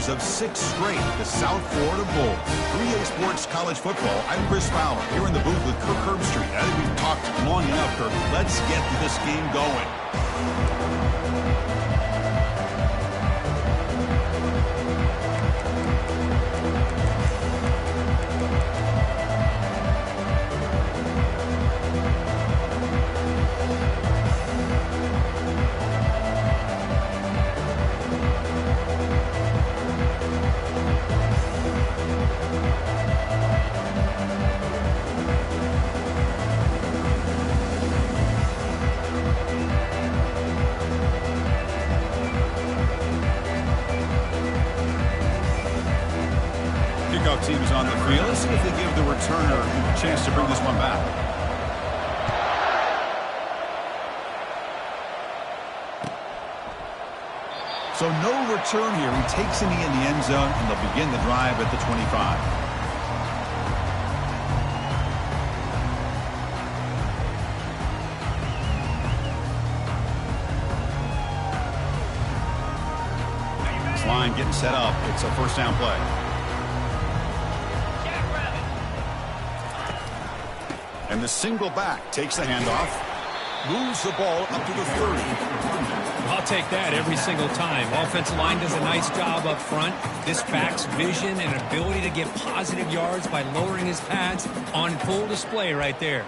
winners of 6 straight, the South Florida Bulls. 3A Sports College Football, I'm Chris Fowler, here in the booth with Kirk Herbstreit. I think we've talked long enough, Kirk. Let's get this game going. Team is on the field. Let's see if they give the returner a chance to bring this one back. So no return here. He takes it in the end zone, and they'll begin the drive at the 25. This line getting set up. It's a first down play. And the single back takes the handoff, moves the ball up to the 30. I'll take that every single time. Offensive line does a nice job up front. This back's vision and ability to get positive yards by lowering his pads on full display right there.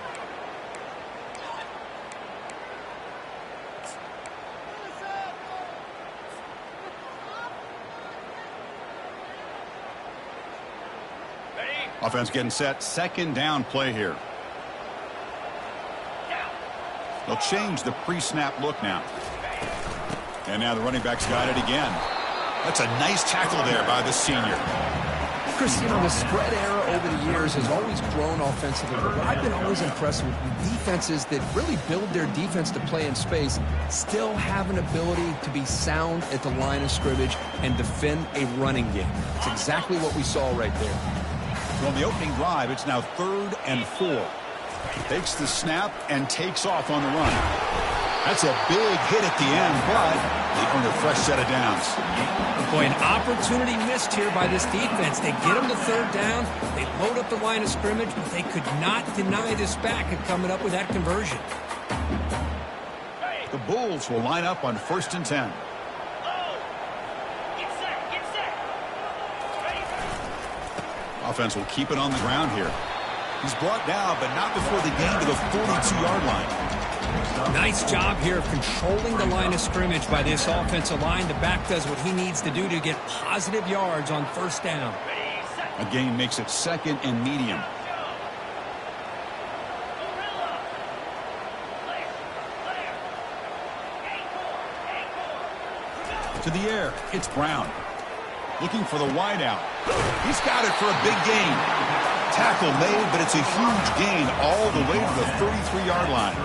Offense getting set. Second down play here. They'll change the pre-snap look now. And now the running back's got it again. That's a nice tackle there by the senior. Chris, you know, the spread era over the years has always grown offensively, but what I've been always impressed with defenses that really build their defense to play in space still have an ability to be sound at the line of scrimmage and defend a running game. It's exactly what we saw right there. So on the opening drive, it's now 3rd and 4. Takes the snap and takes off on the run. That's a big hit at the end, but they earn a fresh set of downs. Boy, an opportunity missed here by this defense. They get them to 3rd down. They load up the line of scrimmage, but they could not deny this back and coming up with that conversion. The Bulls will line up on 1st and 10. Offense will keep it on the ground here. He's brought down, but not before the gain to the 42-yard line. Nice job here of controlling the line of scrimmage by this offensive line. The back does what he needs to do to get positive yards on 1st down. A gain makes it 2nd and medium. To the air, it's Brown. Looking for the wideout. He's got it for a big gain. Tackle made, but it's a huge gain all the way to the 33-yard line.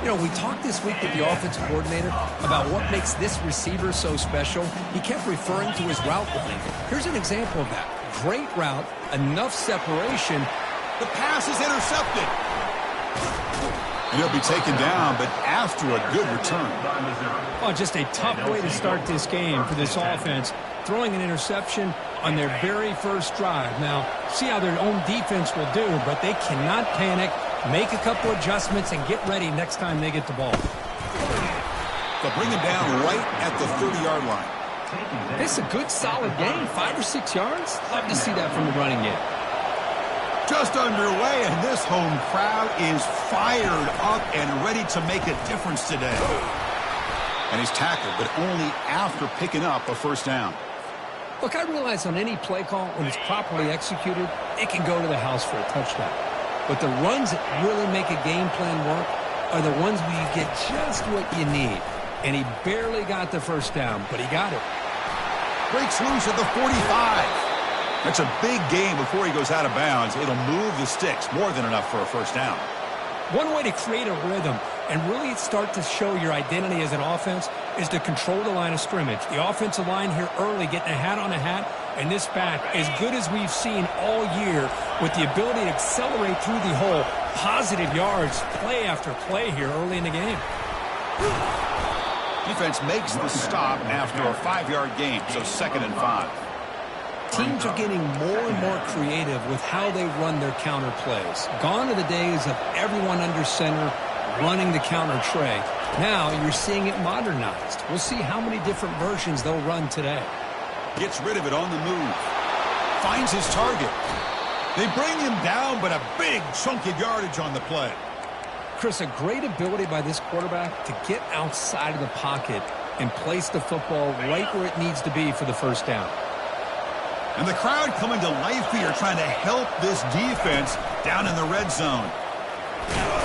You know, we talked this week with the offensive coordinator about what makes this receiver so special. He kept referring to his route running. Here's an example of that. Great route, enough separation. The pass is intercepted. And he'll be taken down, but after a good return. Oh, just a tough way to start this game for this offense. Throwing an interception on their very first drive. Now, see how their own defense will do, but they cannot panic, make a couple adjustments, and get ready next time they get the ball. They'll bring him down right at the 30-yard line. It's a good, solid gain, 5 or 6 yards. Love to see that from the running game. Just underway, and this home crowd is fired up and ready to make a difference today. And he's tackled, but only after picking up a 1st down. Look, I realize on any play call, when it's properly executed, it can go to the house for a touchdown. But the runs that really make a game plan work are the ones where you get just what you need. And he barely got the 1st down, but he got it. Breaks loose at the 45. That's a big gain before he goes out of bounds. It'll move the sticks, more than enough for a 1st down. One way to create a rhythm and really start to show your identity as an offense is to control the line of scrimmage. The offensive line here early getting a hat on a hat, and this back, as good as we've seen all year, with the ability to accelerate through the hole, positive yards, play after play here early in the game. Defense makes the stop after a 5-yard gain, so 2nd and 5. Teams are getting more and more creative with how they run their counter plays. Gone are the days of everyone under center running the counter tray. Now you're seeing it modernized. We'll see how many different versions they'll run today. Gets rid of it on the move. Finds his target. They bring him down, but a big chunk of yardage on the play. Chris, a great ability by this quarterback to get outside of the pocket and place the football right where it needs to be for the first down. And the crowd coming to life here, trying to help this defense down in the red zone.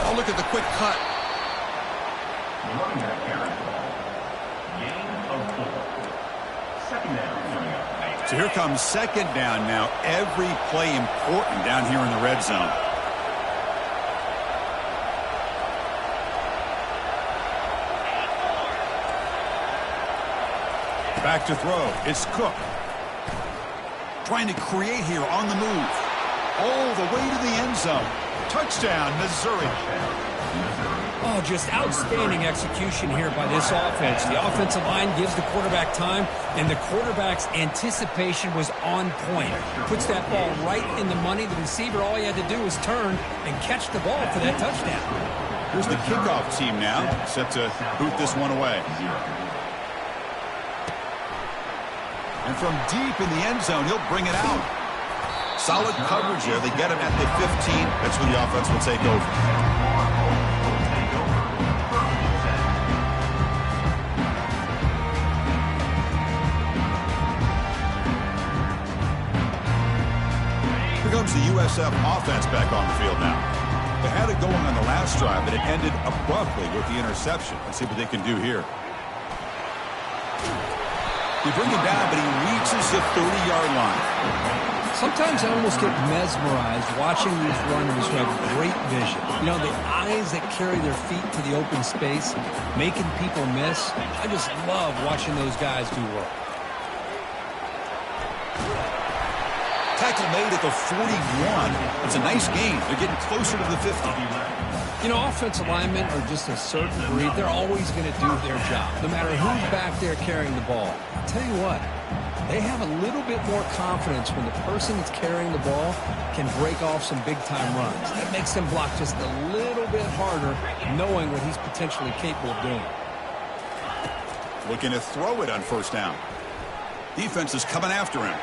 Oh, look at the quick cut. So here comes second down now. Every play important down here in the red zone. Back to throw. It's Cook. Trying to create here on the move. All the way to the end zone. Touchdown, Missouri. Oh, just outstanding execution here by this offense. The offensive line gives the quarterback time, and the quarterback's anticipation was on point. Puts that ball right in the money. The receiver, all he had to do was turn and catch the ball for that touchdown. Here's the kickoff team now, set to boot this one away. And from deep in the end zone, he'll bring it out. Solid coverage there. They get him at the 15. That's when the offense will take over. Here comes the USF offense back on the field now. They had it going on the last drive, but it ended abruptly with the interception. Let's see what they can do here. They bring him down, but he reaches the 30-yard line. Sometimes I almost get mesmerized watching these runners who have great vision. You know, the eyes that carry their feet to the open space, making people miss. I just love watching those guys do work. Tackle made at the 41. It's a nice gain. They're getting closer to the 50. You know, offensive linemen are just a certain breed. They're always going to do their job, no matter who's back there carrying the ball. I'll tell you what, they have a little bit more confidence when the person that's carrying the ball can break off some big-time runs. That makes them block just a little bit harder, knowing what he's potentially capable of doing. Looking to throw it on first down. Defense is coming after him.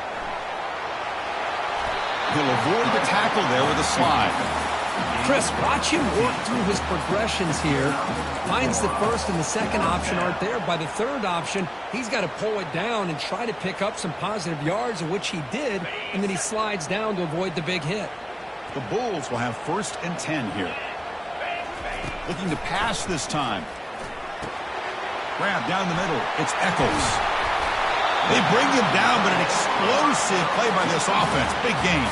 He'll avoid the tackle there with a slide. Chris, watch him work through his progressions here. Finds the first and the second option aren't there. By the third option, he's got to pull it down and try to pick up some positive yards, of which he did, and then he slides down to avoid the big hit. The Bulls will have 1st and 10 here. Looking to pass this time. Grab down the middle. It's Eccles. They bring him down, but an explosive play by this offense. Big game.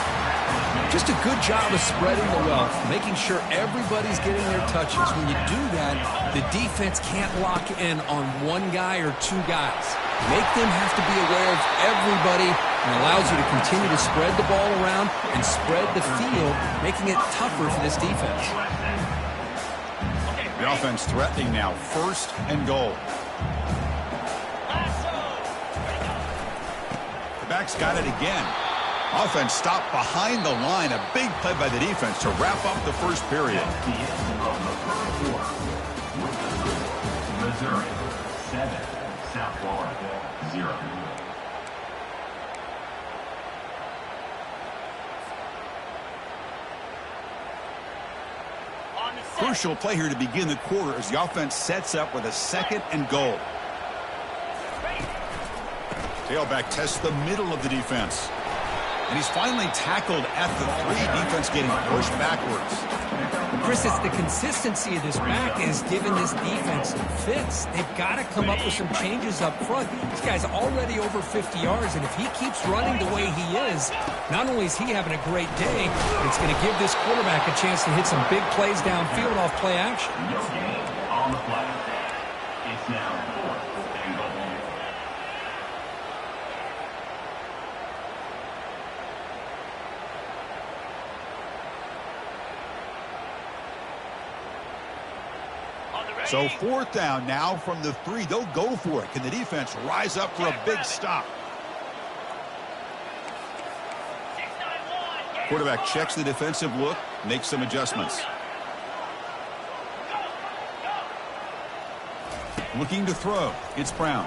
Just a good job of spreading the wealth, making sure everybody's getting their touches. When you do that, the defense can't lock in on one guy or two guys. Make them have to be aware of everybody, and allows you to continue to spread the ball around and spread the field, making it tougher for this defense. The offense threatening now. 1st and goal. The back's got it again. Offense stopped behind the line. A big play by the defense to wrap up the first period. Missouri 7, South Florida 0. Crucial play here to begin the quarter as the offense sets up with a 2nd and goal. Tailback tests the middle of the defense. And he's finally tackled at the 3. Defense getting pushed backwards. Chris, it's the consistency of this back is giving this defense some fits. They've got to come up with some changes up front. This guy's already over 50 yards, and if he keeps running the way he is, not only is he having a great day, it's going to give this quarterback a chance to hit some big plays downfield off play action. No gain on the play. It's now 4th and goal. So 4th down now from the 3. They'll go for it. Can the defense rise up for a big stop? Quarterback checks the defensive look, makes some adjustments. Looking to throw. It's Brown.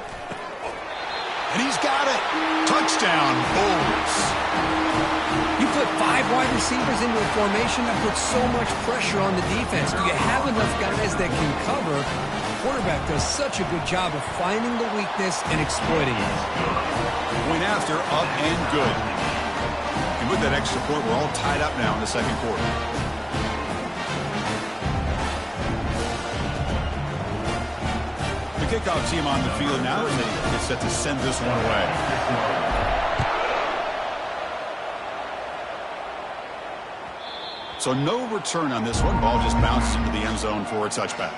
And he's got it. Touchdown, Bulls. You put 5 wide receivers into a formation that puts so much pressure on the defense. Do you have enough guys that can cover? The quarterback does such a good job of finding the weakness and exploiting it. Point after, up and good. And with that extra point, we're all tied up now in the second quarter. The kickoff team on the field now as they get set to send this one away. So no return on this one. Ball just bounces into the end zone for a touchback.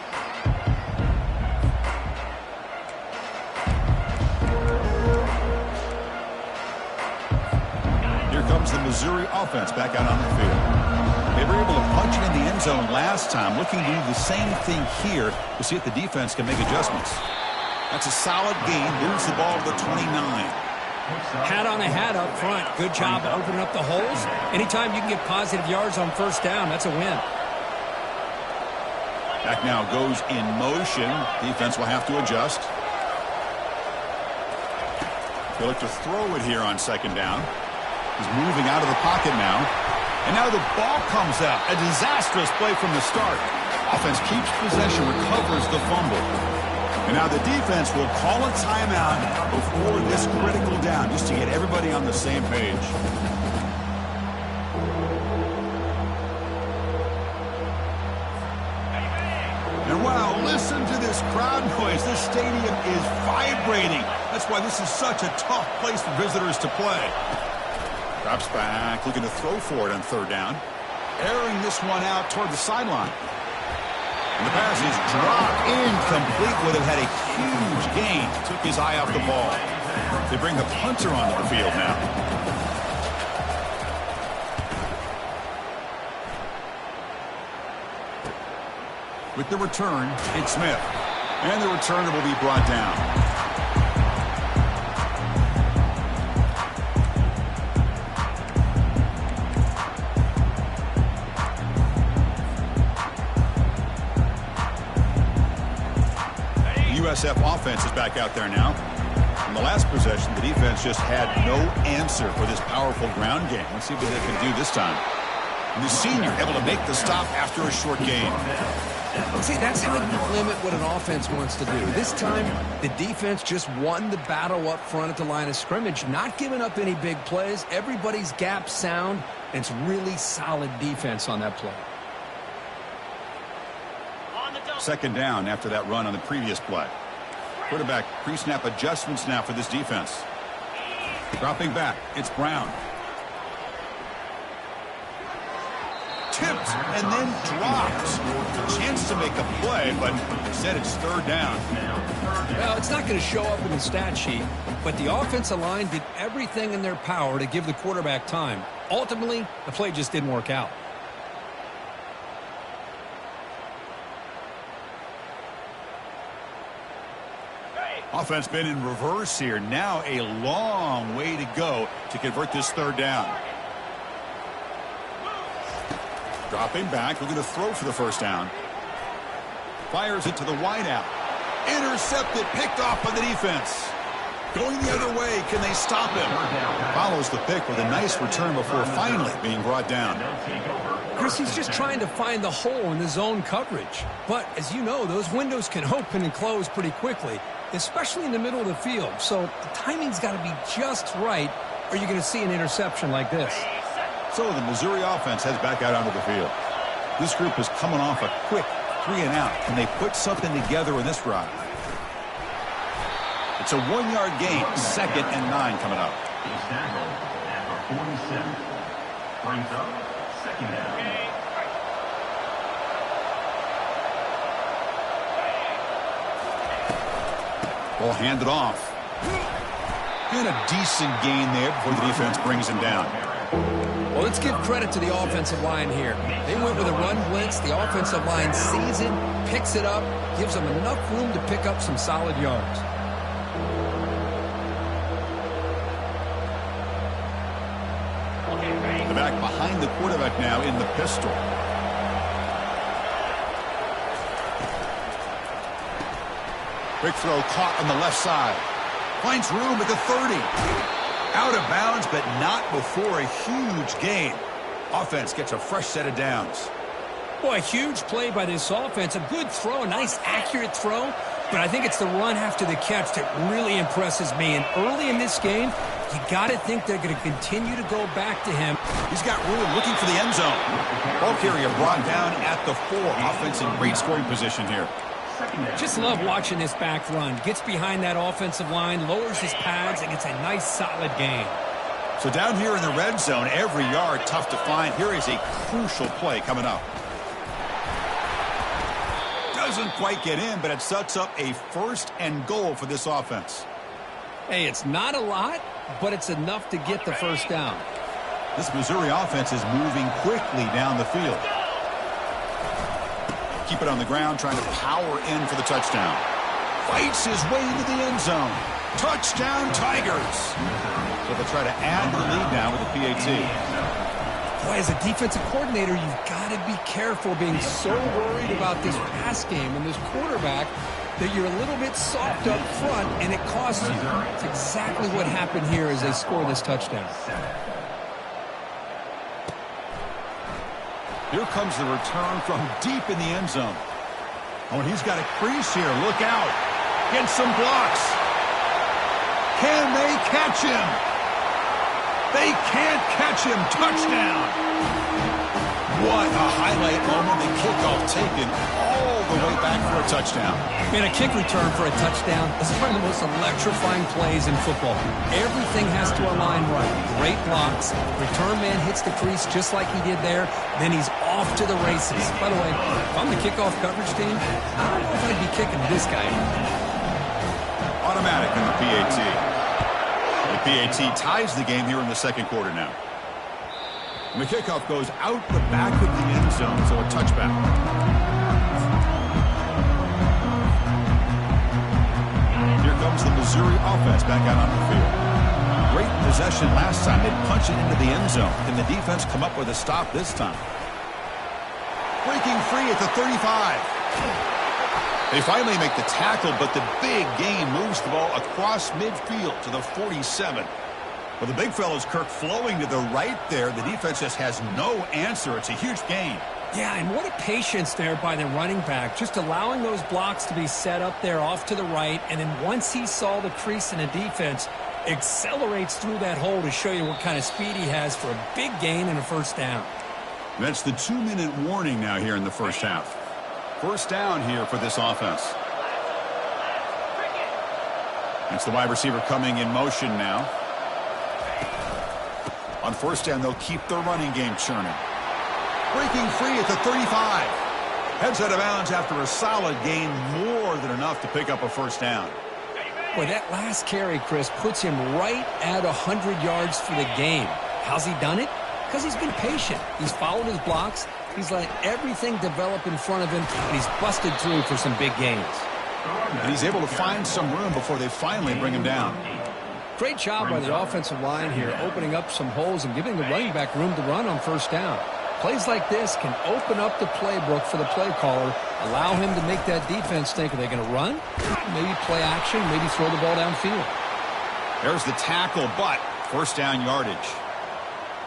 Here comes the Missouri offense back out on the field. They were able to punch it in the end zone last time. Looking to do the same thing here to see if the defense can make adjustments. That's a solid gain. Moves the ball to the 29. Hat on a hat up front. Good job opening up the holes. Anytime you can get positive yards on first down, that's a win. Back now goes in motion. Defense will have to adjust. They look to throw it here on second down. He's moving out of the pocket now. And now the ball comes out. A disastrous play from the start. Offense keeps possession, recovers the fumble. And now the defense will call a timeout before this critical down, just to get everybody on the same page. And wow, listen to this crowd noise. This stadium is vibrating. That's why this is such a tough place for visitors to play. Drops back, looking to throw for it on third down. Airing this one out toward the sideline. And the pass is dropped incomplete. Would have had a huge gain. Took his eye off the ball. They bring the punter onto the field now. With the return, it's Smith. And the returner will be brought down. USF offense is back out there now. In the last possession, the defense just had no answer for this powerful ground game. Let's see what they can do this time. And the senior able to make the stop after a short gain. See, that's how you limit what an offense wants to do. This time, the defense just won the battle up front at the line of scrimmage, not giving up any big plays. Everybody's gap sound, and it's really solid defense on that play. Second down after that run on the previous play. Quarterback pre-snap adjustments now for this defense. Dropping back, it's Brown. Tipped and then dropped. A chance to make a play, but instead it's third down. Well, it's not going to show up in the stat sheet, but the offensive line did everything in their power to give the quarterback time. Ultimately, the play just didn't work out. Offense been in reverse here. Now a long way to go to convert this third down. Dropping back, looking to throw for the first down. Fires it to the wideout. Intercepted, picked off by the defense. Going the other way, can they stop him? Follows the pick with a nice return before finally being brought down. Chris, he's just trying to find the hole in the zone coverage. But as you know, those windows can open and close pretty quickly, especially in the middle of the field. So the timing's got to be just right, or you're going to see an interception like this. So the Missouri offense heads back out onto the field. This group is coming off a quick 3-and-out. Can they put something together in this drive? It's a 1-yard gain. 2nd and 9 coming up. He's tackled at the 47. Brings up second down. Ball handed off. And a decent gain there before the defense brings him down. Well, let's give credit to the offensive line here. They went with a run blitz. The offensive line sees it, picks it up, gives them enough room to pick up some solid yards. The back behind the quarterback now in the pistol. Quick throw caught on the left side. Finds room at the 30. Out of bounds, but not before a huge gain. Offense gets a fresh set of downs. Boy, a huge play by this offense. A good throw, a nice accurate throw. But I think it's the run after the catch that really impresses me. And early in this game, you got to think they're going to continue to go back to him. He's got room looking for the end zone. Ball carrier brought down at the 4. Offense in great scoring position here. Just love watching this back run. Gets behind that offensive line, lowers his pads, and gets a nice solid gain. So down here in the red zone, every yard tough to find. Here is a crucial play coming up. Doesn't quite get in, but it sets up a 1st and goal for this offense. Hey, it's not a lot, but it's enough to get the first down. This Missouri offense is moving quickly down the field. Keep it on the ground, trying to power in for the touchdown. Fights his way into the end zone. Touchdown, Tigers. So they'll try to add the lead now with the PAT. Boy, as a defensive coordinator, you've got to be careful being so worried about this pass game and this quarterback that you're a little bit soft up front, and it costs you. It's exactly what happened here as they score this touchdown. Here comes the return from deep in the end zone. Oh, and he's got a crease here. Look out. Gets some blocks. Can they catch him? They can't catch him. Touchdown. What a highlight moment. The kickoff taken all the way back for a touchdown. Man, a kick return for a touchdown is one of the most electrifying plays in football. Everything has to align right. Great blocks. Return man hits the crease just like he did there. Then he's off to the races. By the way, if I'm the kickoff coverage team, I don't know if I'd be kicking to this guy. Automatic in the PAT. The PAT ties the game here in the second quarter now. And the kickoff goes out the back of the end zone, so a touchback. Here comes the Missouri offense back out on the field. Great possession last time. They punch it into the end zone. Can the defense come up with a stop this time? Breaking free at the 35. They finally make the tackle, but the big gain moves the ball across midfield to the 47. Well, the big fella's Kirk flowing to the right there. The defense just has no answer. It's a huge gain. Yeah, and what a patience there by the running back. Just allowing those blocks to be set up there off to the right. And then once he saw the crease in the defense, accelerates through that hole to show you what kind of speed he has for a big gain and a first down. That's the 2-minute warning now here in the first half. First down here for this offense. It's the wide receiver coming in motion now. On first down, they'll keep their running game churning. Breaking free at the 35. Heads out of bounds after a solid gain, more than enough to pick up a first down. Boy, that last carry, Chris, puts him right at 100 yards for the game. How's he done it? Because he's been patient. He's followed his blocks. He's let everything develop in front of him, and he's busted through for some big gains. And he's able to find some room before they finally bring him down. Great job by the offensive line here, opening up some holes and giving the running back room to run on first down. Plays like this can open up the playbook for the play caller, allow him to make that defense think, are they going to run? Maybe play action, maybe throw the ball downfield. There's the tackle, but first down yardage.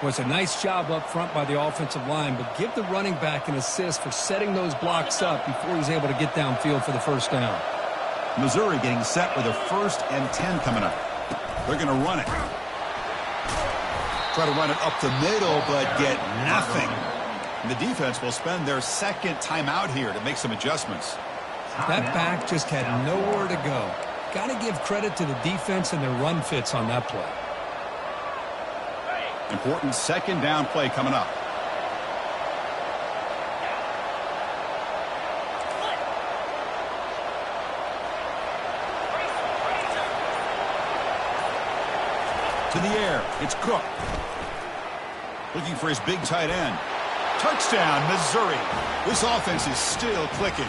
Well, it's a nice job up front by the offensive line, but give the running back an assist for setting those blocks up before he's able to get downfield for the first down. Missouri getting set with a 1st and 10 coming up. They're going to run it. Try to run it up the middle, but get nothing. And the defense will spend their second timeout here to make some adjustments. That back just had nowhere to go. Got to give credit to the defense and their run fits on that play. Important second down play coming up. To the air, it's Cook. Looking for his big tight end. Touchdown, Missouri. This offense is still clicking.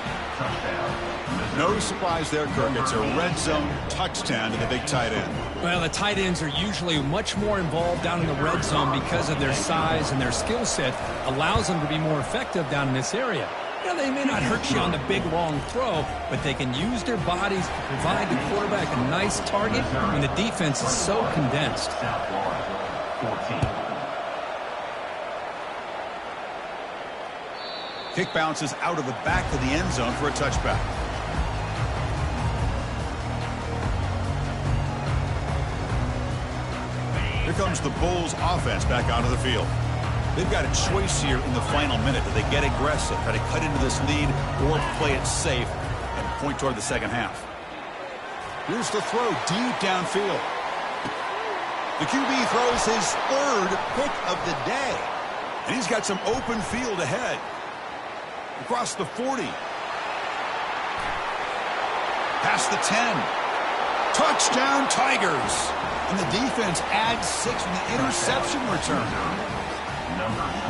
No surprise there, Kirk. It's a red zone touchdown to the big tight end. Well, the tight ends are usually much more involved down in the red zone because of their size, and their skill set allows them to be more effective down in this area. You know, they may not hurt you on the big, long throw, but they can use their bodies to provide the quarterback a nice target when the defense is so condensed. South Florida, 14. Kick bounces out of the back of the end zone for a touchback. Here comes the Bulls offense back onto the field. They've got a choice here in the final minute. Do they get aggressive, try to cut into this lead, or play it safe and point toward the second half? Here's the throw deep downfield. The QB throws his third pick of the day. And he's got some open field ahead. Across the 40. Past the 10. Touchdown, Tigers. And the defense adds 6 from the interception return.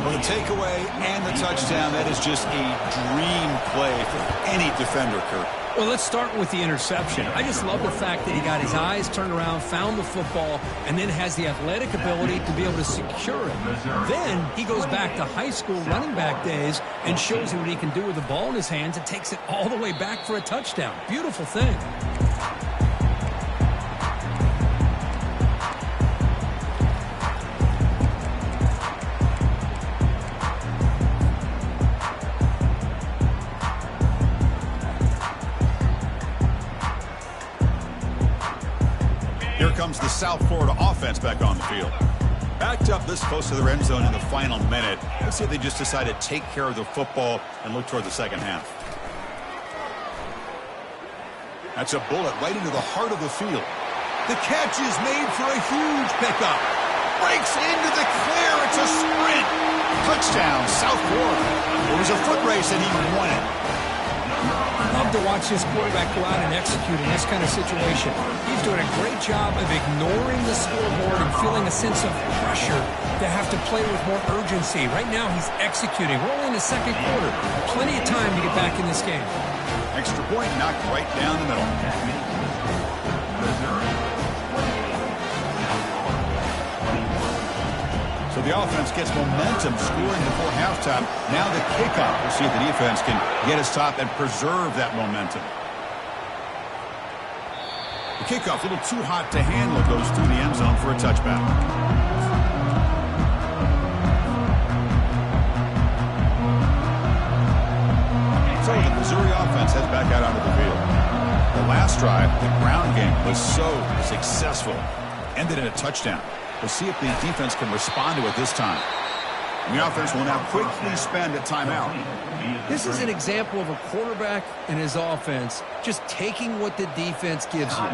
Well, the takeaway and the touchdown, that is just a dream play for any defender, Kirk. Well, let's start with the interception. I just love the fact that he got his eyes turned around, found the football, and then has the athletic ability to be able to secure it. Then he goes back to high school running back days and shows you what he can do with the ball in his hands and takes it all the way back for a touchdown. Beautiful thing. Comes the South Florida offense back on the field. Backed up this close to the end zone in the final minute. Let's see if they just decide to take care of the football and look toward the second half. That's a bullet right into the heart of the field. The catch is made for a huge pickup. Breaks into the clear. It's a sprint. Touchdown, South Florida. It was a foot race and he won it. Love to watch this quarterback go out and execute in this kind of situation. He's doing a great job of ignoring the scoreboard and feeling a sense of pressure to have to play with more urgency. Right now, he's executing. We're only in the second quarter. Plenty of time to get back in this game. Extra point knocked right down the middle. So the offense gets momentum scoring before halftime. Now the kickoff. We'll see if the defense can get a stop and preserve that momentum. The kickoff, a little too hot to handle. It goes through the end zone for a touchback. So the Missouri offense heads back out onto the field. The last drive, the ground game was so successful. Ended in a touchdown. We'll see if the defense can respond to it this time. And the offense will now quickly spend a timeout. This is an example of a quarterback and his offense just taking what the defense gives you.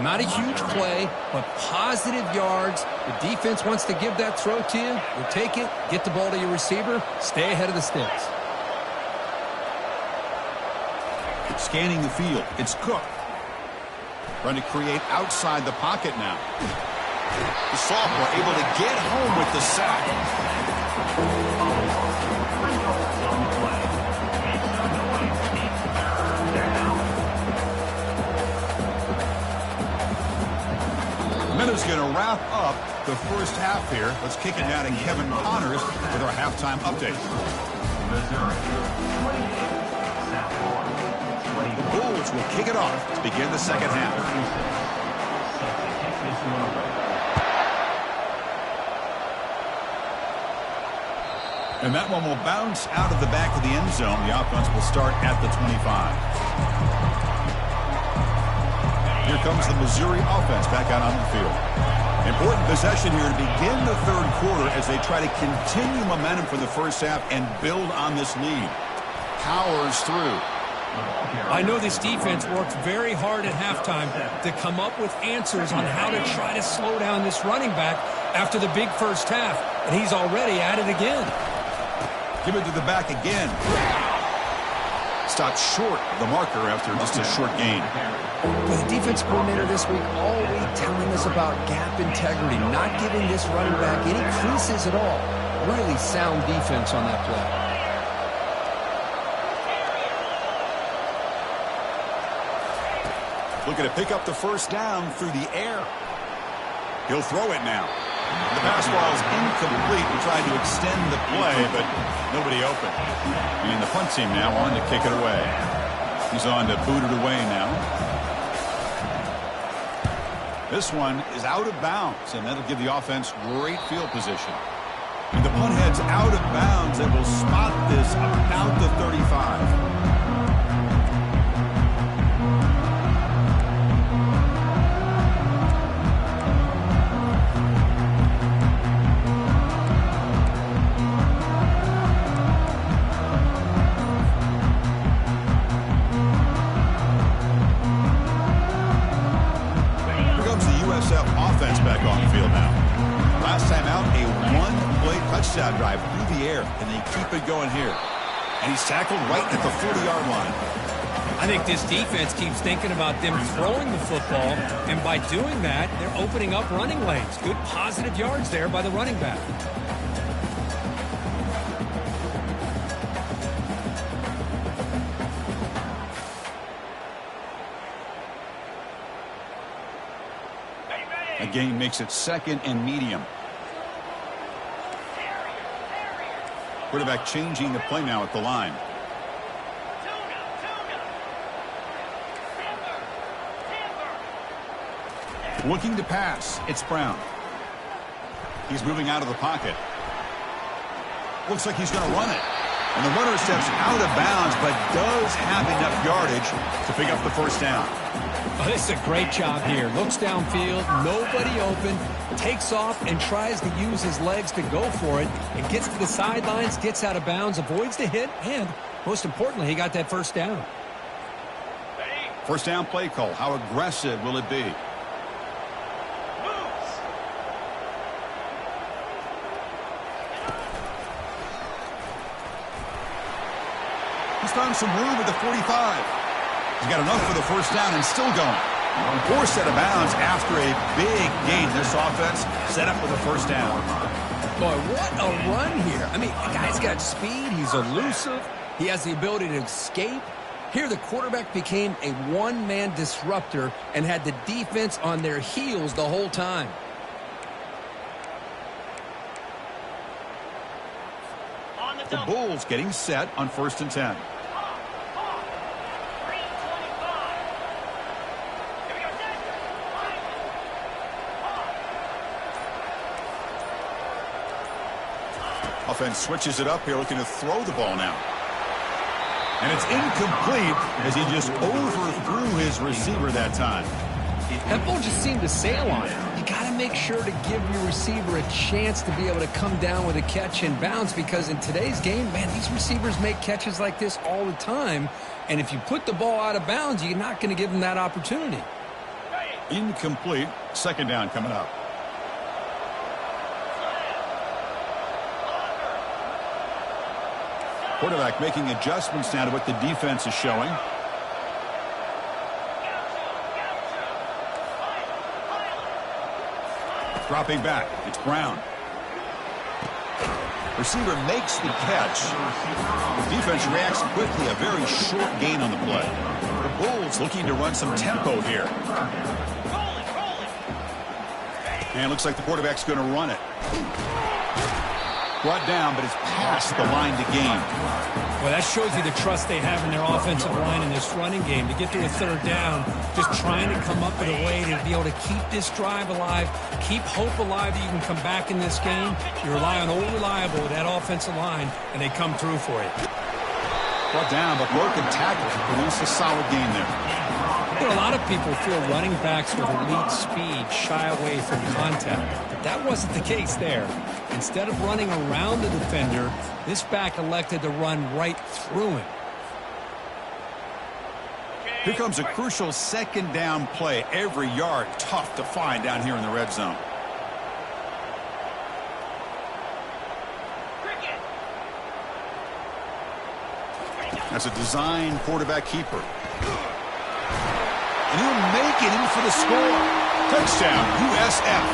Not a huge play, but positive yards. The defense wants to give that throw to you. You take it, get the ball to your receiver, stay ahead of the sticks. Scanning the field, it's Cook. Trying to create outside the pocket now. The sophomore able to get home with the sack. Minute's going to wrap up the first half here. Let's kick it down to Kevin Connors with our halftime update. The Bulls will kick it off to begin the second half. And that one will bounce out of the back of the end zone. The offense will start at the 25. Here comes the Missouri offense back out on the field. Important possession here to begin the third quarter as they try to continue momentum from the first half and build on this lead. Powers through. I know this defense worked very hard at halftime to come up with answers on how to try to slow down this running back after the big first half, and he's already at it again. Give it to the back again. Stopped short of the marker after just a short gain. The defense coordinator this week always telling us about gap integrity, not giving this running back any creases at all. Really sound defense on that play. Looking to pick up the first down through the air. He'll throw it now. The pass ball is incomplete. He tried to extend the play, but nobody open. And the punt team now on to kick it away. He's on to boot it away now. This one is out of bounds, and that'll give the offense great field position. And the punt heads out of bounds. They will spot this about the 35. Offense back on the field now. Last time out, a one-play touchdown drive through the air, and they keep it going here. And he's tackled right at the 40-yard line. I think this defense keeps thinking about them throwing the football, and by doing that, they're opening up running lanes. Good positive yards there by the running back. A gain makes it second and medium. Quarterback changing the play now at the line. Looking to pass. It's Brown. He's moving out of the pocket. Looks like he's going to run it. And the runner steps out of bounds, but does have enough yardage to pick up the first down. Oh, this is a great job here. Looks downfield, nobody open, takes off and tries to use his legs to go for it, and gets to the sidelines, gets out of bounds, avoids the hit, and most importantly, he got that first down. First down play call. How aggressive will it be? He's found some room at the 45. He's got enough for the first down and still going. Forced out of bounds after a big gain. This offense set up with a first down. Boy, what a run here. I mean, the guy's got speed. He's elusive. He has the ability to escape. Here, the quarterback became a one-man disruptor and had the defense on their heels the whole time. The Bulls getting set on 1st and 10. Offense switches it up here, looking to throw the ball now. And it's incomplete as he just overthrew his receiver that time. That ball just seemed to sail on it. You got to make sure to give your receiver a chance to be able to come down with a catch and bounce, because in today's game, man, these receivers make catches like this all the time. And if you put the ball out of bounds, you're not going to give them that opportunity. Incomplete. Second down coming up. Quarterback making adjustments now to what the defense is showing. Dropping back. It's Brown. Receiver makes the catch. The defense reacts quickly. A very short gain on the play. The Bulls looking to run some tempo here. And it looks like the quarterback's going to run it. Brought down, but it's past the line to gain. Well, that shows you the trust they have in their offensive line in this running game. To get to a third down, just trying to come up with a way to be able to keep this drive alive, keep hope alive that you can come back in this game. You rely on Old Reliable with that offensive line, and they come through for you. Brought down, but broken tackle produced a solid gain there. You know, a lot of people feel running backs with elite speed shy away from contact. But that wasn't the case there. Instead of running around the defender, this back elected to run right through him. Here comes a crucial second down play. Every yard tough to find down here in the red zone. That's a design quarterback keeper. And he'll make it in for the score. Touchdown, USF.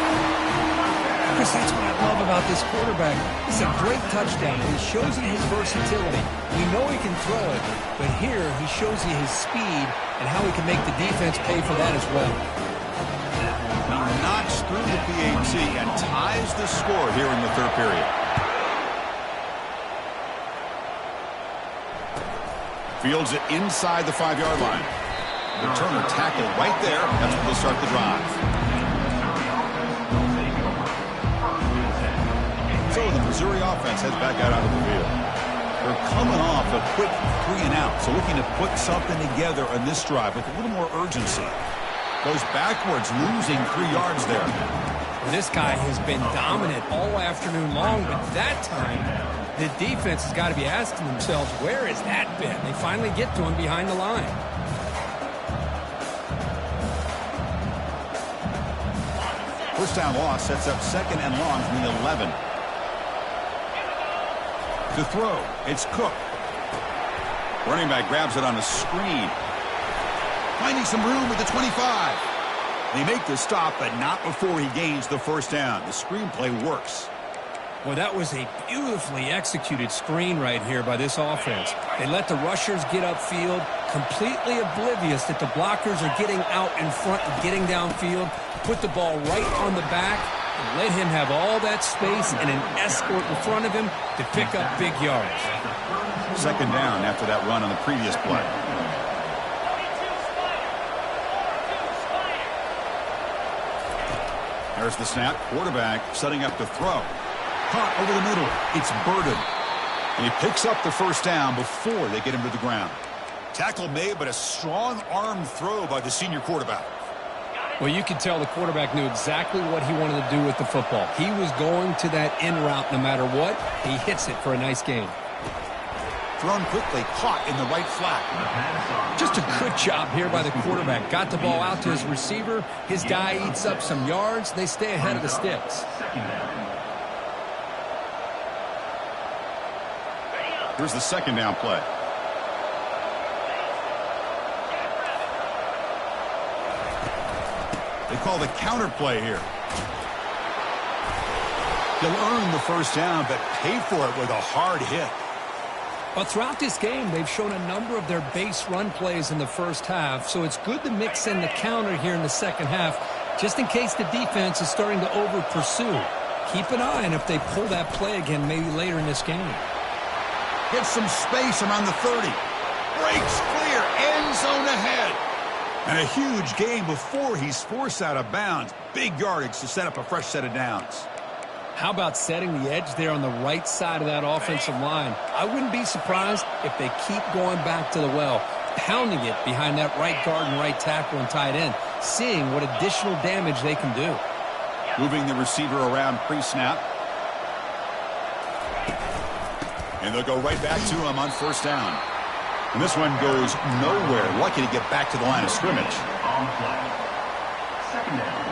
Chris, that's what I love about this quarterback. It's a great touchdown, and it shows you his versatility. We know he can throw it, but here he shows you his speed and how he can make the defense pay for that as well. He knocks through the PAT and ties the score here in the third period. Fields it inside the 5-yard line. The Turner tackle right there. That's where they'll start the drive. So the Missouri offense heads back out onto the field. They're coming off a quick 3-and-out, so looking to put something together on this drive with a little more urgency. Goes backwards, losing 3 yards there. This guy has been dominant all afternoon long, but that time the defense has got to be asking themselves, where has that been? They finally get to him behind the line. First down loss sets up 2nd and long from the 11. To throw, it's Cook. Running back grabs it on a screen. Finding some room at the 25. They make the stop, but not before he gains the first down. The screenplay works. Well, that was a beautifully executed screen right here by this offense. They let the rushers get upfield, completely oblivious that the blockers are getting out in front and getting downfield, put the ball right on the back, and let him have all that space and an escort in front of him to pick up big yards. 2nd down after that run on the previous play. There's the snap. Quarterback setting up to throw. Caught over the middle. It's Burden. And he picks up the first down before they get him to the ground. Tackle made, but a strong arm throw by the senior quarterback. Well, you could tell the quarterback knew exactly what he wanted to do with the football. He was going to that in route no matter what. He hits it for a nice gain. Thrown quickly, caught in the right flat. Just a good job here by the quarterback. Got the ball out to his receiver. His guy eats up some yards. They stay ahead of the sticks. Here's the 2nd down play. They call the counter play here. He'll earn the first down, but pay for it with a hard hit. But throughout this game, they've shown a number of their base run plays in the first half, so it's good to mix in the counter here in the second half, just in case the defense is starting to over-pursue. Keep an eye on if they pull that play again maybe later in this game. Gets some space around the 30. Breaks clear, end zone ahead. And a huge gain before he's forced out of bounds. Big yardage to set up a fresh set of downs. How about setting the edge there on the right side of that offensive line? I wouldn't be surprised if they keep going back to the well, pounding it behind that right guard and right tackle and tight end, seeing what additional damage they can do. Moving the receiver around pre-snap. And they'll go right back to him on first down. And this one goes nowhere. Lucky to get back to the line of scrimmage. On the play. 2nd down.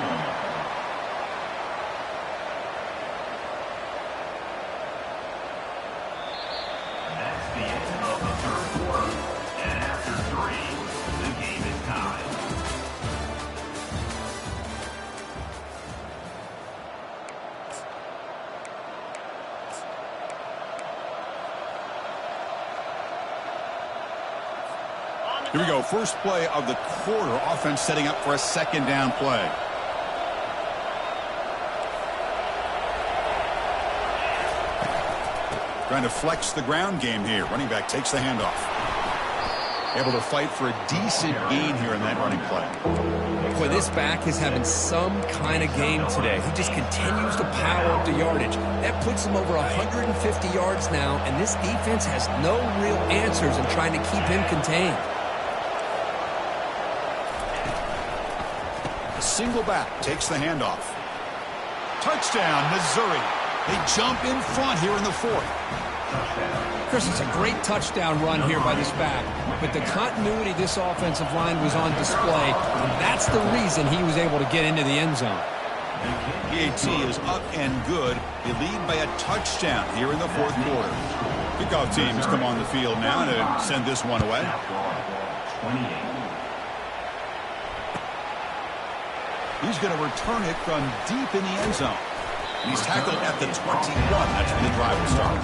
That's the end of the third quarter. And after 3, the game is tied. Here we go. First play of the quarter. Offense setting up for a 2nd down play. Trying to flex the ground game here. Running back takes the handoff. Able to fight for a decent gain here in that running play. Boy, this back is having some kind of game today. He just continues to power up the yardage. That puts him over 150 yards now, and this defense has no real answers in trying to keep him contained. Single back takes the handoff. Touchdown, Missouri. They jump in front here in the 4th. Chris, it's a great touchdown run here by this back, but the continuity of this offensive line was on display, and that's the reason he was able to get into the end zone. PAT is up and good. They lead by a touchdown here in the 4th quarter. Kickoff teams come on the field now to send this one away. 28. He's going to return it from deep in the end zone. And he's tackled at the 21. That's when the drive will start.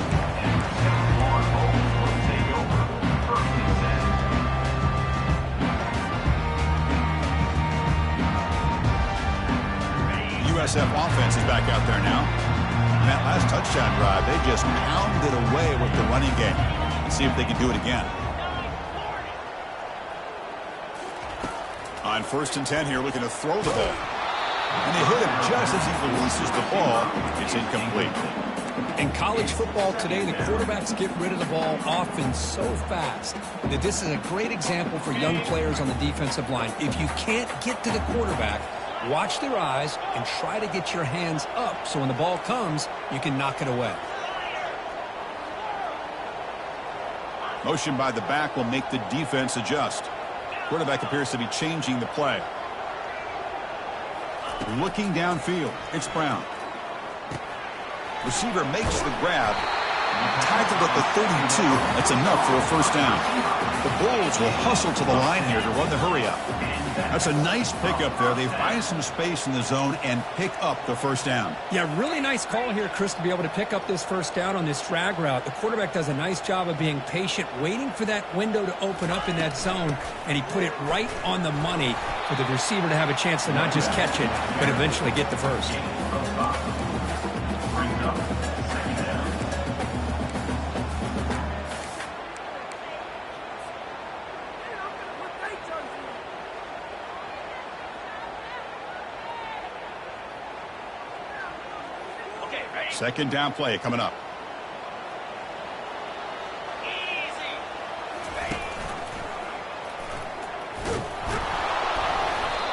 USF offense is back out there now. And that last touchdown drive, they just pounded away with the running game. Let's see if they can do it again. On 1st and 10 here, looking to throw the ball. And they hit him just as he releases the ball. It's incomplete. In college football today, the quarterbacks get rid of the ball often so fast that this is a great example for young players on the defensive line. If you can't get to the quarterback, watch their eyes and try to get your hands up so when the ball comes, you can knock it away. Motion by the back will make the defense adjust. Quarterback appears to be changing the play. Looking downfield, it's Brown. Receiver makes the grab. Tackled at the 32. That's enough for a first down. The Bulls will hustle to the line here to run the hurry up. That's a nice pickup there. They find some space in the zone and pick up the first down. Yeah, really nice call here, Chris, to be able to pick up this first down on this drag route. The quarterback does a nice job of being patient, waiting for that window to open up in that zone, and he put it right on the money for the receiver to have a chance to not just catch it, but eventually get the first. Second down play coming up.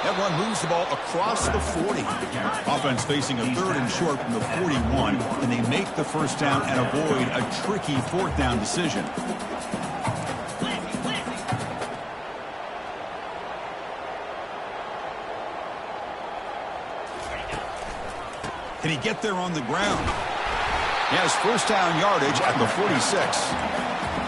That run moves the ball across the 40. Offense facing a 3rd and short from the 41, and they make the first down and avoid a tricky 4th down decision. Can he get there on the ground? He has first down yardage at the 46.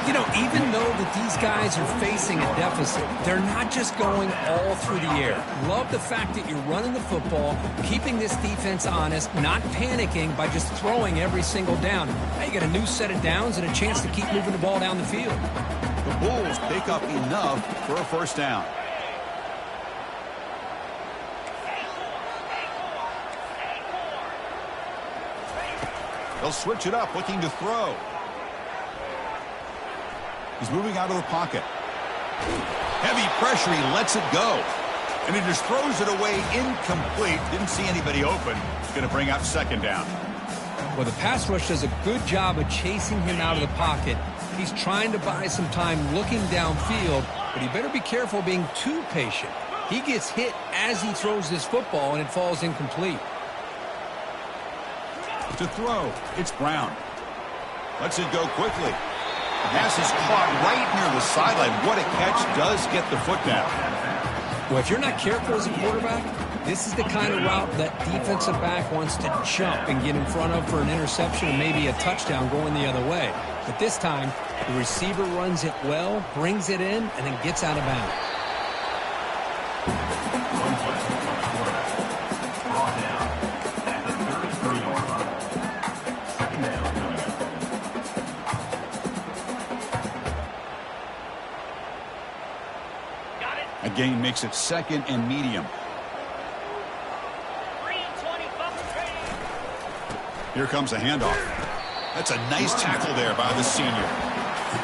You know, even though that these guys are facing a deficit, they're not just going all through the air. Love the fact that you're running the football, keeping this defense honest, not panicking by just throwing every single down. Now you get a new set of downs and a chance to keep moving the ball down the field. The Bulls pick up enough for a first down. They'll switch it up, looking to throw. He's moving out of the pocket. Heavy pressure, he lets it go. And he just throws it away incomplete. Didn't see anybody open. He's going to bring out second down. Well, the pass rush does a good job of chasing him out of the pocket. He's trying to buy some time looking downfield, but he better be careful being too patient. He gets hit as he throws this football, and it falls incomplete. To throw, it's Brown. Lets it go quickly. The pass is caught right near the sideline. What a catch, does get the foot down. Well, if you're not careful as a quarterback, this is the kind of route that defensive back wants to jump and get in front of for an interception and maybe a touchdown going the other way. But this time, the receiver runs it well, brings it in, and then gets out of bounds. Gain makes it second and medium. Here comes a handoff. That's a nice tackle there by the senior.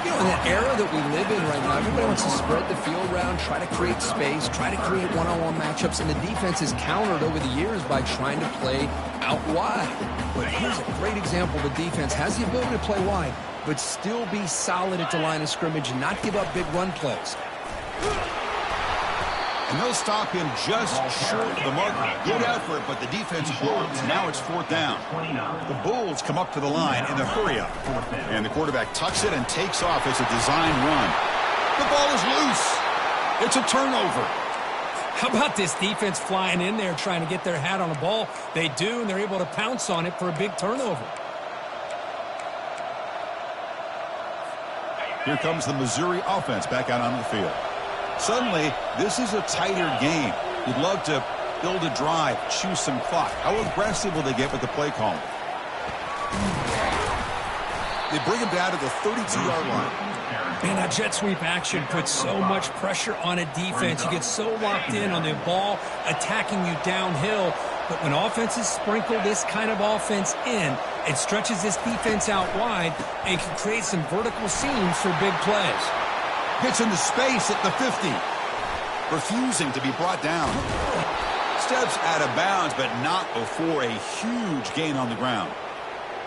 You know, in that era that we live in right now, everybody wants to spread the field around, try to create space, try to create one-on-one matchups, and the defense is countered over the years by trying to play out wide. But here's a great example. The defense has the ability to play wide, but still be solid at the line of scrimmage and not give up big run plays. And they'll stop him just short of the mark. Good effort, but the defense holds. Now it's 4th down. The Bulls come up to the line in the hurry-up. And the quarterback tucks it and takes off as a design run. The ball is loose. It's a turnover. How about this defense flying in there trying to get their hat on the ball? They do, and they're able to pounce on it for a big turnover. Here comes the Missouri offense back out onto the field. Suddenly, this is a tighter game. You'd love to Build a drive, choose some clock. How aggressive will they get with the play call? They bring him down to the 32-yard line. Man, that jet sweep action puts so much pressure on a defense. You get so locked in on the ball attacking you downhill. But when offenses sprinkle this kind of offense in, it stretches this defense out wide and can create some vertical seams for big plays. Hits into space at the 50. Refusing to be brought down. Steps out of bounds, but not before a huge gain on the ground.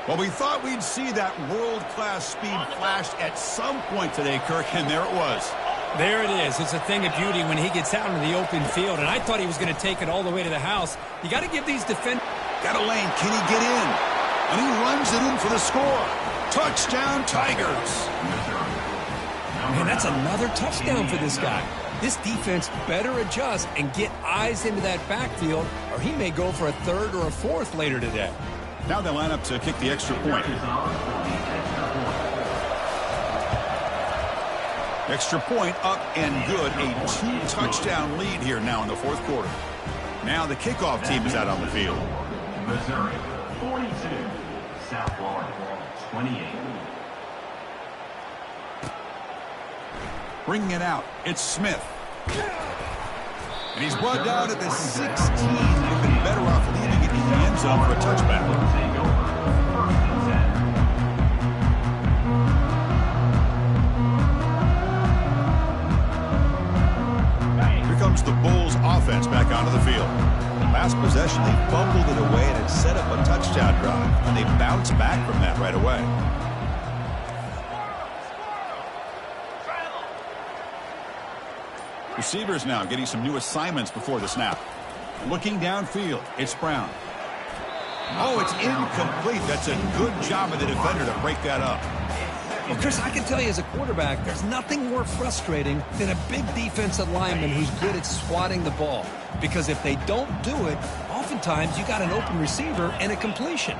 Well, we thought we'd see that world-class speed flashed at some point today, Kirk, and there it was. There it is. It's a thing of beauty when he gets out into the open field, and I thought he was going to take it all the way to the house. You got to give these defenders... Got a lane. Can he get in? And he runs it in for the score. Touchdown, Tigers. Man, that's another touchdown for this guy. This defense better adjust and get eyes into that backfield, or he may go for a third or a fourth later today. Now they line up to kick the extra point. Extra point up and good. A 2-touchdown lead here now in the fourth quarter. Now the kickoff team is out on the field. Missouri, 42. South Florida, 28. Bringing it out. It's Smith. And he's brought down at the 16. They've been better off leaving it in the end zone for a touchback. Here comes the Bulls offense back onto the field. Last possession, they fumbled it away and it set up a touchdown drive. And they bounced back from that right away. Receivers now getting some new assignments before the snap. Looking downfield, it's Brown. Oh, it's incomplete. That's a good job of the defender to break that up. Well, Chris, I can tell you as a quarterback, there's nothing more frustrating than a big defensive lineman who's good at swatting the ball. Because if they don't do it, oftentimes you got an open receiver and a completion.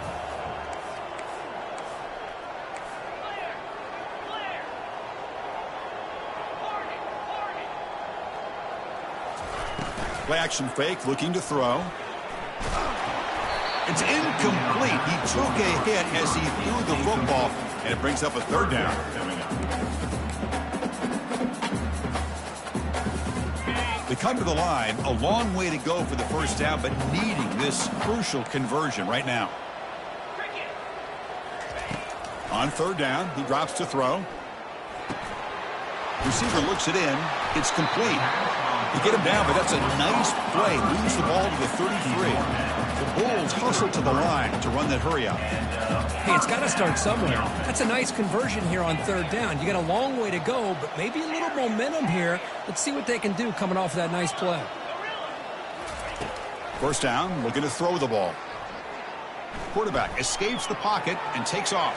Play action fake, looking to throw. It's incomplete. He took a hit as he threw the football, and it brings up a third down. They come to the line, a long way to go for the first down, but needing this crucial conversion right now. On third down, he drops to throw. Receiver looks it in. It's complete. You get him down, but that's a nice play. Lose the ball to the 33. The Bulls hustle to the line to run that hurry out. Hey, it's got to start somewhere. That's a nice conversion here on third down. You got a long way to go, but maybe a little momentum here. Let's see what they can do coming off of that nice play. First down, looking to throw the ball. Quarterback escapes the pocket and takes off.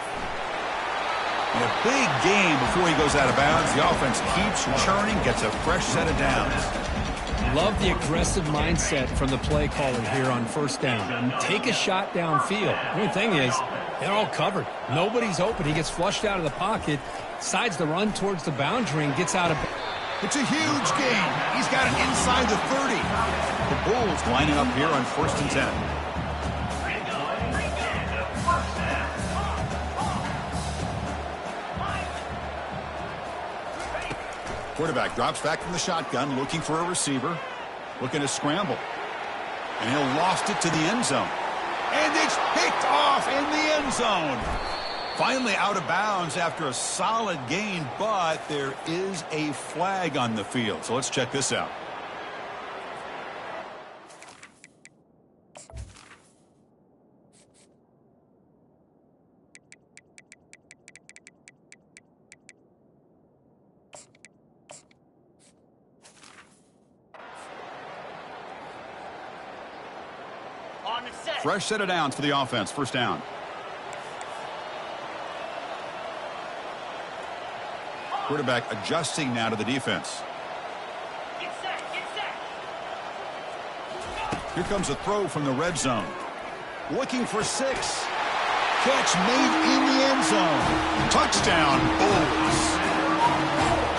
And a big game before he goes out of bounds. The offense keeps churning, gets a fresh set of downs. Love the aggressive mindset from the play caller here on first down. Take a shot downfield. The only thing is, they're all covered. Nobody's open. He gets flushed out of the pocket, decides to run towards the boundary, and gets out of... It's a huge gain. He's got it inside the 30. The Bulls lining up here on 1st and 10. Quarterback drops back from the shotgun, looking for a receiver, looking to scramble. And he'll lost it to the end zone. And it's picked off in the end zone. Finally out of bounds after a solid gain, but there is a flag on the field. So let's check this out. Fresh set of downs for the offense. First down. Quarterback adjusting now to the defense. Here comes a throw from the red zone. Looking for 6. Catch made in the end zone. Touchdown, Bulls.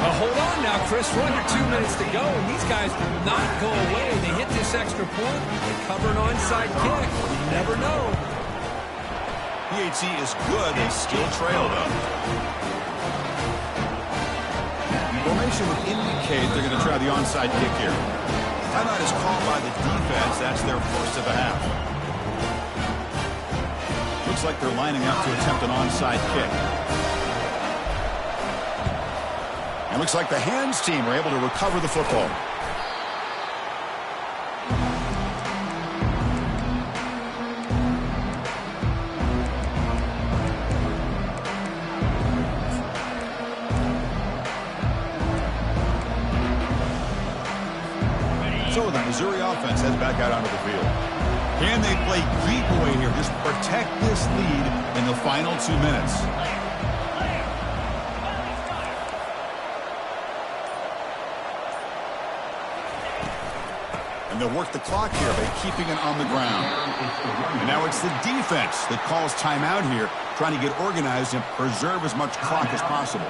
Hold on now, Chris. We're under 2 minutes to go, and these guys will not go away. They hit this extra point. They cover an onside kick. You never know. PAT is good. They still trail, though. Formation would indicate they're going to try the onside kick here. Timeout is called by the defense. That's their first of the half. Looks like they're lining up to attempt an onside kick. And looks like the hands team are able to recover the football. So the Missouri offense heads back out onto the field. Can they play keep away here? Just protect this lead in the final 2 minutes. And they'll work the clock here by keeping it on the ground. And now it's the defense that calls timeout here, trying to get organized and preserve as much clock as possible.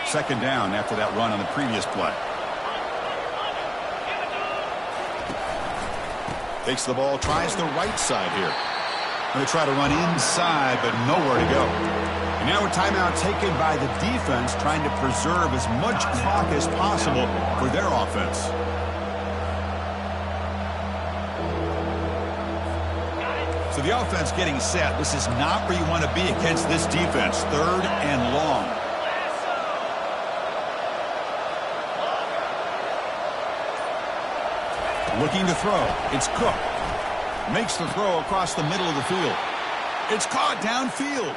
Second down after that run on the previous play. Takes the ball, tries the right side here. Going to try to run inside, but nowhere to go. And now a timeout taken by the defense, trying to preserve as much clock as possible for their offense. So the offense getting set. This is not where you want to be against this defense. Third and long. Looking to throw. It's Cook. Makes the throw across the middle of the field. It's caught downfield.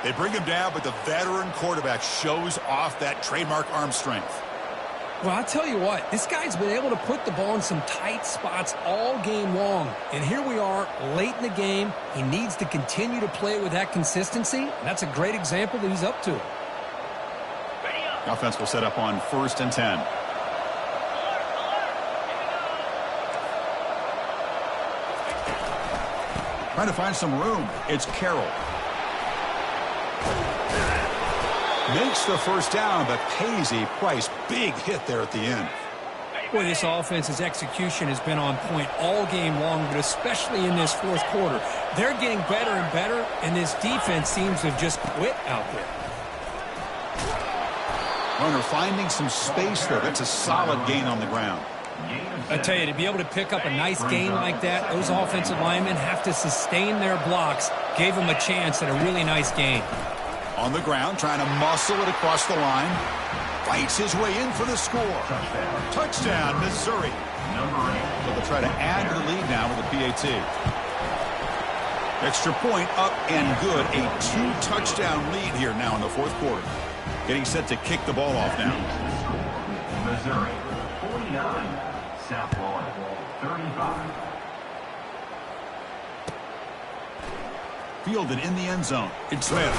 They bring him down, but the veteran quarterback shows off that trademark arm strength. Well, I'll tell you what, this guy's been able to put the ball in some tight spots all game long. And here we are, late in the game. He needs to continue to play with that consistency. And that's a great example that he's up to it. The offense will set up on 1st and 10. Trying to find some room. It's Carroll. Makes the first down, but pays a price. Big hit there at the end. Boy, this offense's execution has been on point all game long, but especially in this fourth quarter. They're getting better and better, and this defense seems to have just quit out there. Runner finding some space there. That's a solid gain on the ground. I tell you, to be able to pick up a nice gain like that, those offensive linemen have to sustain their blocks. Gave them a chance at a really nice gain. On the ground, trying to muscle it across the line. Fights his way in for the score. Touchdown, Missouri. So they'll try to add to the lead now with the PAT. Extra point up and good. A 2-touchdown lead here now in the fourth quarter. Getting set to kick the ball off now. Missouri 49, South Florida 35. Fielded in the end zone. It's Smith.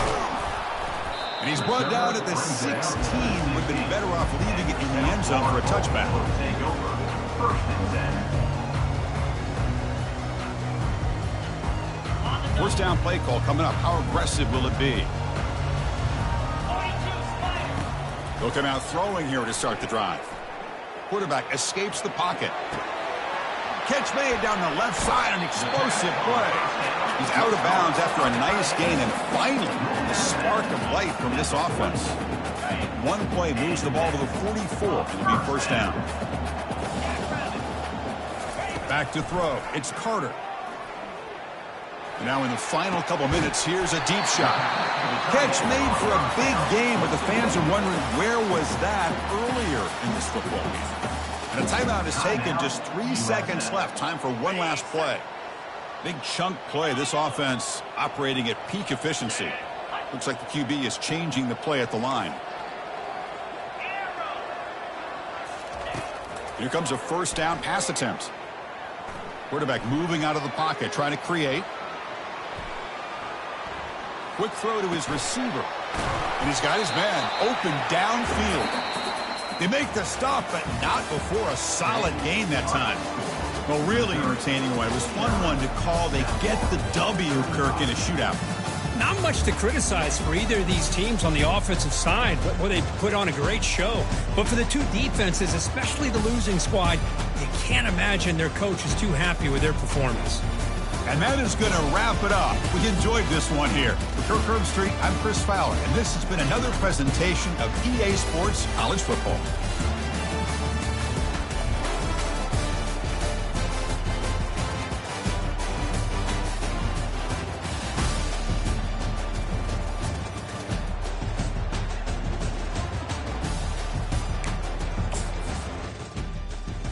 And he's brought down at the 16. Would have been better off leaving it in the end zone for a touchback. Take over 1st and 10. First down play call coming up. How aggressive will it be? They'll come out throwing here to start the drive. Quarterback escapes the pocket. Catch made down the left side, an explosive play. He's out of bounds after a nice gain, and finally, the spark of life from this offense. One play moves the ball to the 44. It'll be first down. Back to throw. It's Carter. And now in the final couple minutes, here's a deep shot. Catch made for a big game, but the fans are wondering where was that earlier in this football game. And a timeout is taken, just 3 seconds left. Time for one last play. Big chunk play. This offense operating at peak efficiency. Looks like the QB is changing the play at the line. Here comes a first down pass attempt. Quarterback moving out of the pocket, trying to create. Quick throw to his receiver. And he's got his man open downfield. They make the stop, but not before a solid game that time. Well, really entertaining one. It was fun one to call. They get the W, Kirk, in a shootout. Not much to criticize for either of these teams on the offensive side, where they put on a great show. But for the two defenses, especially the losing squad, you can't imagine their coach is too happy with their performance. And that is going to wrap it up. We enjoyed this one here. For Kirk Herbstreit, I'm Chris Fowler, and this has been another presentation of EA Sports College Football.